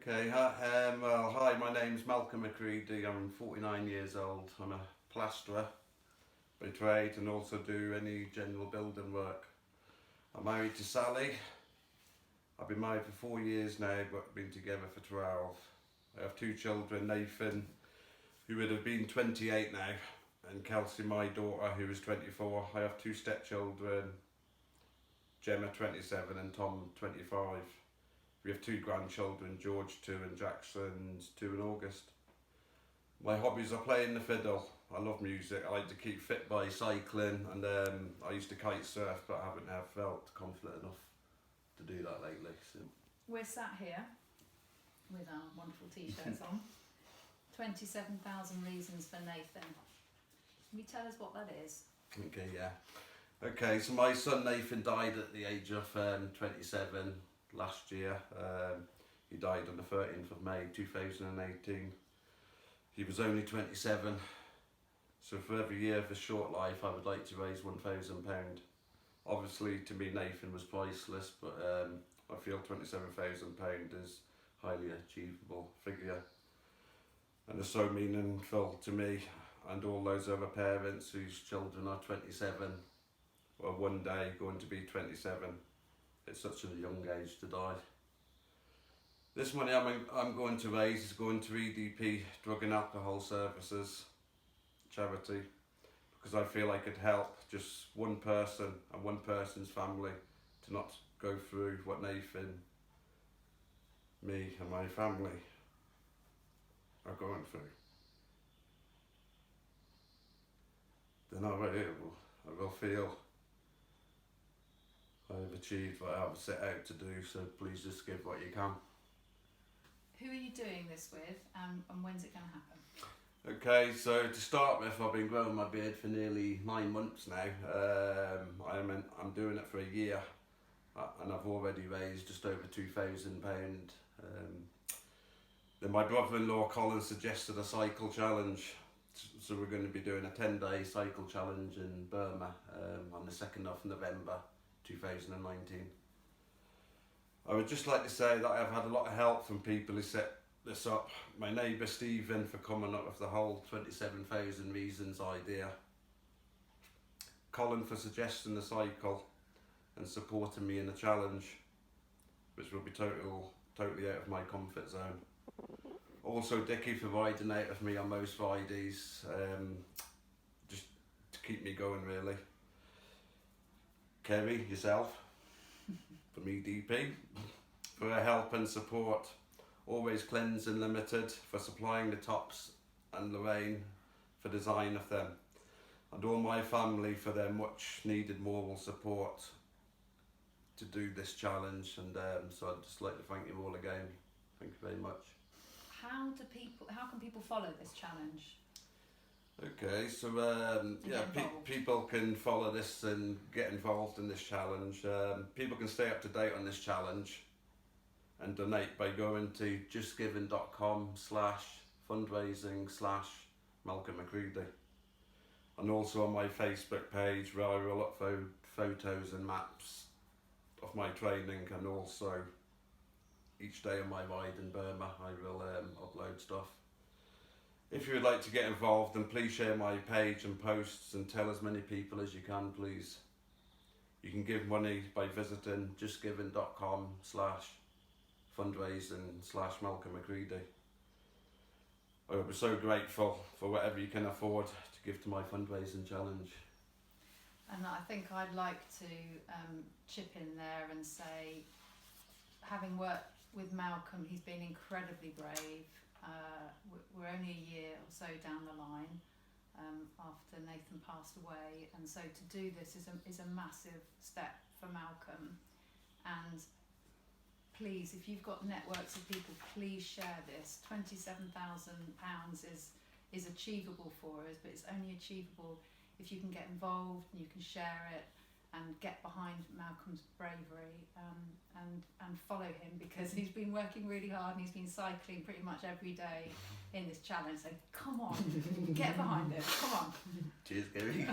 Okay, well, hi, my name's Malcolm McCready. I'm 49 years old. I'm a plasterer by trade and also do any general building work. I'm married to Sally. I've been married for 4 years now, but been together for 12. I have two children, Nathan, who would have been 28 now, and Kelsey, my daughter, who is 24. I have two stepchildren, Gemma, 27, and Tom, 25. We have two grandchildren, George 2 and Jackson 2 in August. My hobbies are playing the fiddle. I love music. I like to keep fit by cycling, and I used to kite surf, but I haven't felt confident enough to do that lately. So. We're sat here with our wonderful t-shirts on. 27,000 reasons for Nathan. Can you tell us what that is? Okay, yeah. Okay, so my son Nathan died at the age of 27 last year. He died on the 13th of May 2018. He was only 27. So for every year of his short life, I would like to raise £1,000. Obviously, to me, Nathan was priceless, but I feel £27,000 is highly achievable figure, and it's so meaningful to me and all those other parents whose children are 27 or one day going to be 27. It's such a young age to die. This money I'm going to raise is going to EDP Drug and Alcohol Services charity, because I feel I could help just one person and one person's family to not go through what Nathan, me and my family are going through. Then I will feel I've achieved what I've set out to do, so please just give what you can. Who are you doing this with, and when's it going to happen? Okay, so to start with, I've been growing my beard for nearly 9 months now. I'm doing it for a year, and I've already raised just over £2,000. Then my brother-in-law Colin suggested a cycle challenge, so we're going to be doing a 10-day cycle challenge in Burma on the 2nd of November 2019. I would just like to say that I've had a lot of help from people who set this up. My neighbour Stephen for coming up with the whole 27,000 reasons idea. Colin for suggesting the cycle and supporting me in the challenge, which will be totally out of my comfort zone. Also Dickie for riding out with me on most Fridays, just to keep me going really. Kerry, yourself, from EDP, for her help and support. Always Cleansing Limited for supplying the tops, and Lorraine for design of them. And all my family for their much needed moral support to do this challenge, and so I'd just like to thank you all again. Thank you very much. How can people follow this challenge? Okay, so people can follow this and get involved in this challenge. People can stay up to date on this challenge and donate by going to justgiving.com/fundraising/Malcolm McCready, and also on my Facebook page, where I will upload photos and maps of my training, and also each day on my ride in Burma I will upload stuff. If you would like to get involved, then please share my page and posts and tell as many people as you can, please. You can give money by visiting justgiving.com/fundraising/Malcolm McCready. I would be so grateful for whatever you can afford to give to my fundraising challenge. And I think I'd like to chip in there and say, having worked with Malcolm, he's been incredibly brave. We're only a year or so down the line after Nathan passed away, and so to do this is a massive step for Malcolm. And please, if you've got networks of people, please share this. £27,000 is achievable for us, but it's only achievable if you can get involved and you can share it and get behind Malcolm's bravery, and follow him, because he's been working really hard and he's been cycling pretty much every day in this challenge. So come on, get behind him, come on. Cheers, Gary.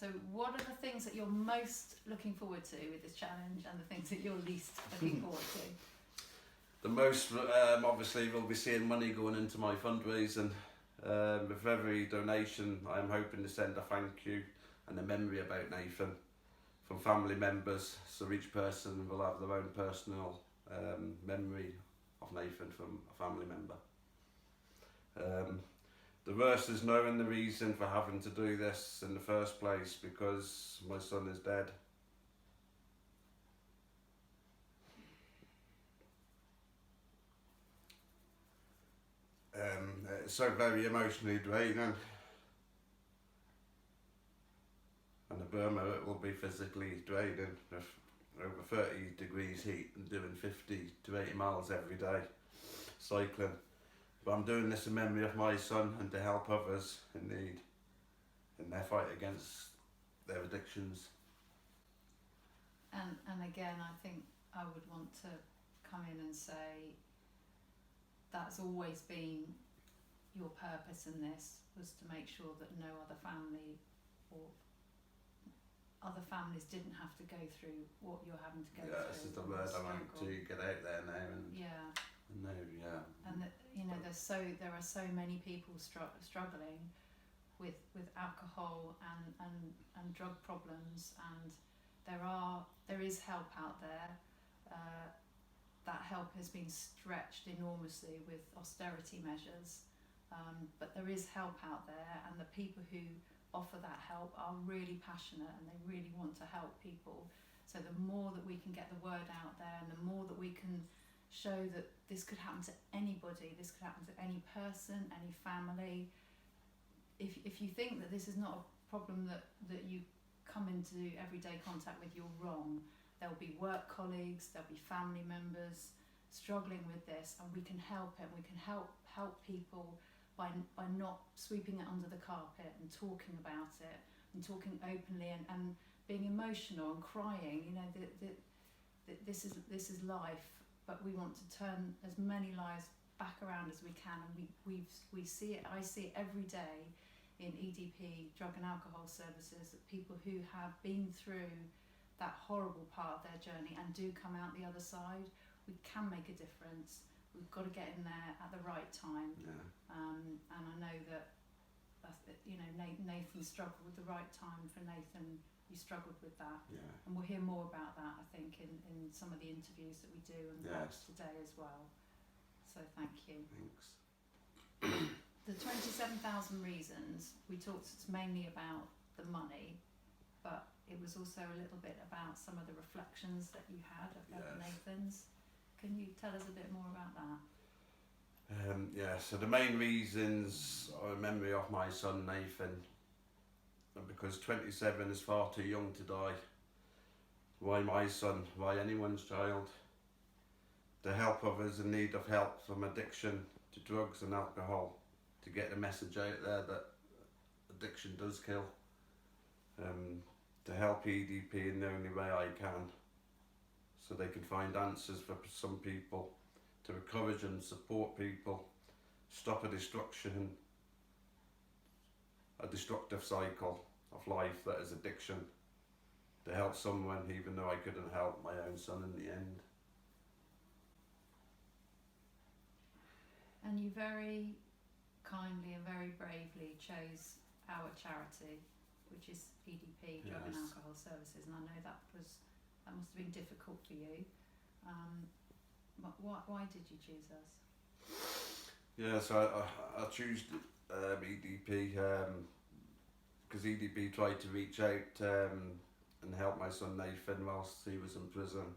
So what are the things that you're most looking forward to with this challenge, and the things that you're least looking forward to? The most, obviously, we'll be seeing money going into my fundraising. With every donation, I'm hoping to send a thank you and a memory about Nathan from family members, so each person will have their own personal memory of Nathan from a family member. The worst is knowing the reason for having to do this in the first place, because my son is dead. It's so very emotionally draining, and the Burma, it will be physically draining with over 30 degrees heat and doing 50 to 80 miles every day cycling. But I'm doing this in memory of my son and to help others in need in their fight against their addictions. And again, I think I would want to come in and say that's always been your purpose in this, was to make sure that no other family or other families didn't have to go through what you're having to go through. Yeah, this is the word I want to get out there now, and and that, you know, there are so many people struggling with alcohol and drug problems, and there is help out there. That help has been stretched enormously with austerity measures, but there is help out there, and the people who offer that help are really passionate and they really want to help people. So the more that we can get the word out there, and the more that we can show that this could happen to anybody, this could happen to any person, any family. If you think that this is not a problem that you come into everyday contact with, you're wrong. There'll be work colleagues, there'll be family members struggling with this, and we can help it. We can help people by not sweeping it under the carpet and talking about it and talking openly and being emotional and crying. You know, this is life, but we want to turn as many lives back around as we can, and we see it. I see it every day in EDP, drug and alcohol services, that people who have been through that horrible part of their journey and do come out the other side. We can make a difference. We've got to get in there at the right time. Yeah. And I know that you know, Nathan struggled with the right time. For Nathan, you struggled with that. Yeah. And we'll hear more about that, I think, in some of the interviews that we do and perhaps today as well. So thank you. Thanks. The 27,000 reasons, we talked mainly about the money, but it was also a little bit about some of the reflections that you had about Nathan's. Can you tell us a bit more about that? So the main reasons are a memory of my son Nathan, and because 27 is far too young to die. Why my son? Why anyone's child? To help others in need of help from addiction to drugs and alcohol, to get the message out there that addiction does kill. To help EDP in the only way I can, so they can find answers for some people, to encourage and support people, stop a destructive cycle of life that is addiction, to help someone even though I couldn't help my own son in the end. And you very kindly and very bravely chose our charity, which is EDP, Drug and Alcohol Services, and I know that must have been difficult for you. Why did you choose us? Yeah, so I chose EDP because EDP tried to reach out and help my son Nathan whilst he was in prison.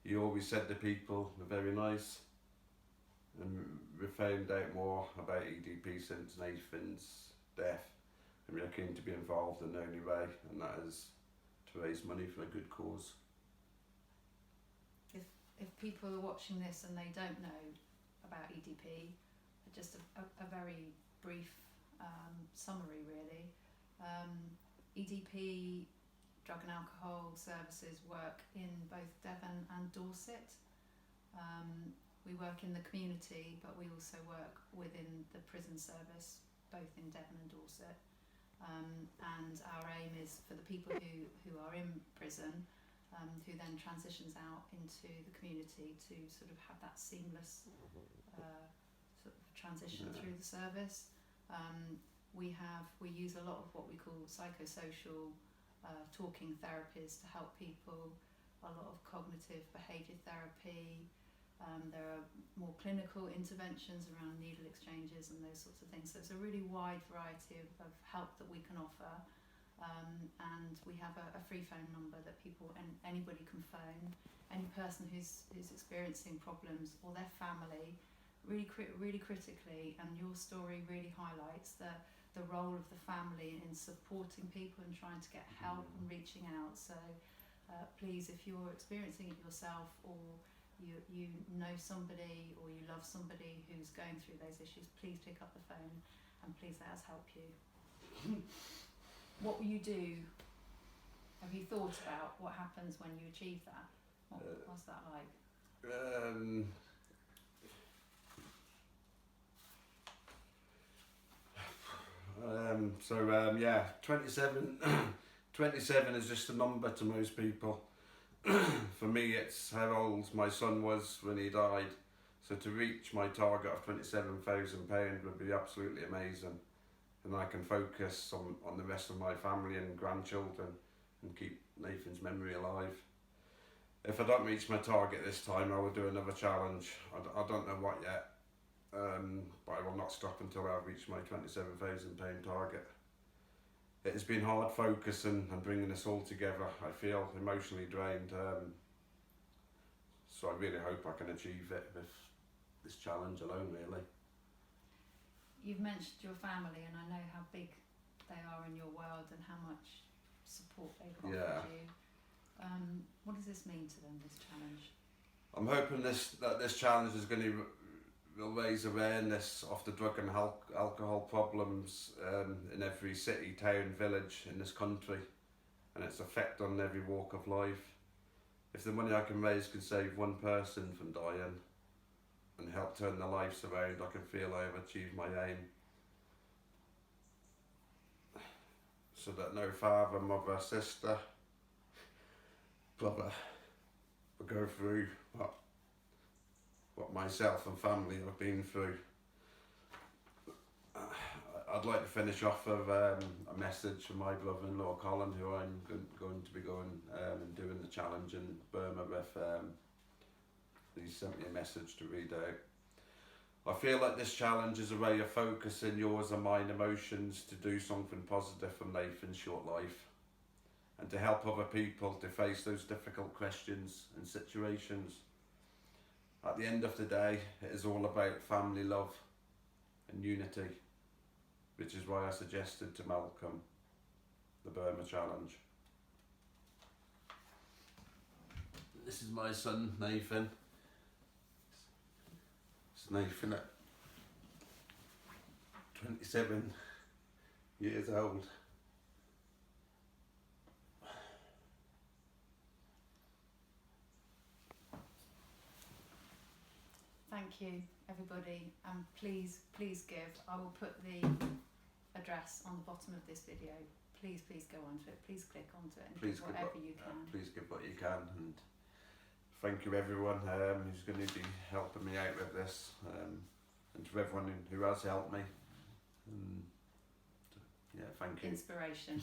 He always said to people, "They're very nice," and we found out more about EDP since Nathan's death, and we are keen to be involved in the only way, and that is to raise money for a good cause. If people are watching this and they don't know about EDP, just a very brief summary really. EDP, Drug and Alcohol Services, work in both Devon and Dorset. We work in the community, but we also work within the prison service, both in Devon and Dorset. And our aim is for the people who are in prison who then transitions out into the community to sort of have that seamless sort of transition through the service. We use a lot of what we call psychosocial talking therapies to help people, a lot of cognitive behaviour therapy. There are more clinical interventions around needle exchanges and those sorts of things. So it's a really wide variety of help that we can offer. And we have a free phone number that anybody can phone. Any person who's experiencing problems, or their family, really critically, and your story really highlights the role of the family in supporting people and trying to get help and reaching out. So please, if you're experiencing it yourself, or you know somebody, or you love somebody who's going through those issues, please pick up the phone and please let us help you. What will you do? Have you thought about what happens when you achieve that? What's that like? Yeah, 27, 27 is just a number to most people. For me, it's how old my son was when he died. So to reach my target of £27,000 would be absolutely amazing. And I can focus on the rest of my family and grandchildren and keep Nathan's memory alive. If I don't reach my target this time, I will do another challenge. I don't know what yet, but I will not stop until I reach my £27,000 target. It has been hard focusing and bringing this all together. I feel emotionally drained, so I really hope I can achieve it with this challenge alone, really. You've mentioned your family, and I know how big they are in your world and how much support they've offered you. What does this mean to them, this challenge? I'm hoping that this challenge is going to raise awareness of the drug and alcohol problems in every city, town, village in this country, and its effect on every walk of life. If the money I can raise can save one person from dying and help turn their lives around, I can feel I have achieved my aim. So that no father, mother, sister, brother will go through what myself and family have been through. I'd like to finish off with a message from my brother-in-law Colin, who I'm going to be going and doing the challenge in Burma with. He sent me a message to read out. I feel like this challenge is a way of focusing yours and mine emotions to do something positive from Nathan's short life, and to help other people to face those difficult questions and situations. At the end of the day, it is all about family love and unity, which is why I suggested to Malcolm the Burma Challenge. This is my son, Nathan. It's Nathan at 27 years old. Thank you, everybody, and please give. I will put the address on the bottom of this video. Please go onto it. Please click onto it and give whatever you can. Please give what you can, and thank you everyone who's going to be helping me out with this, and to everyone who has helped me. Yeah, thank you. Inspiration.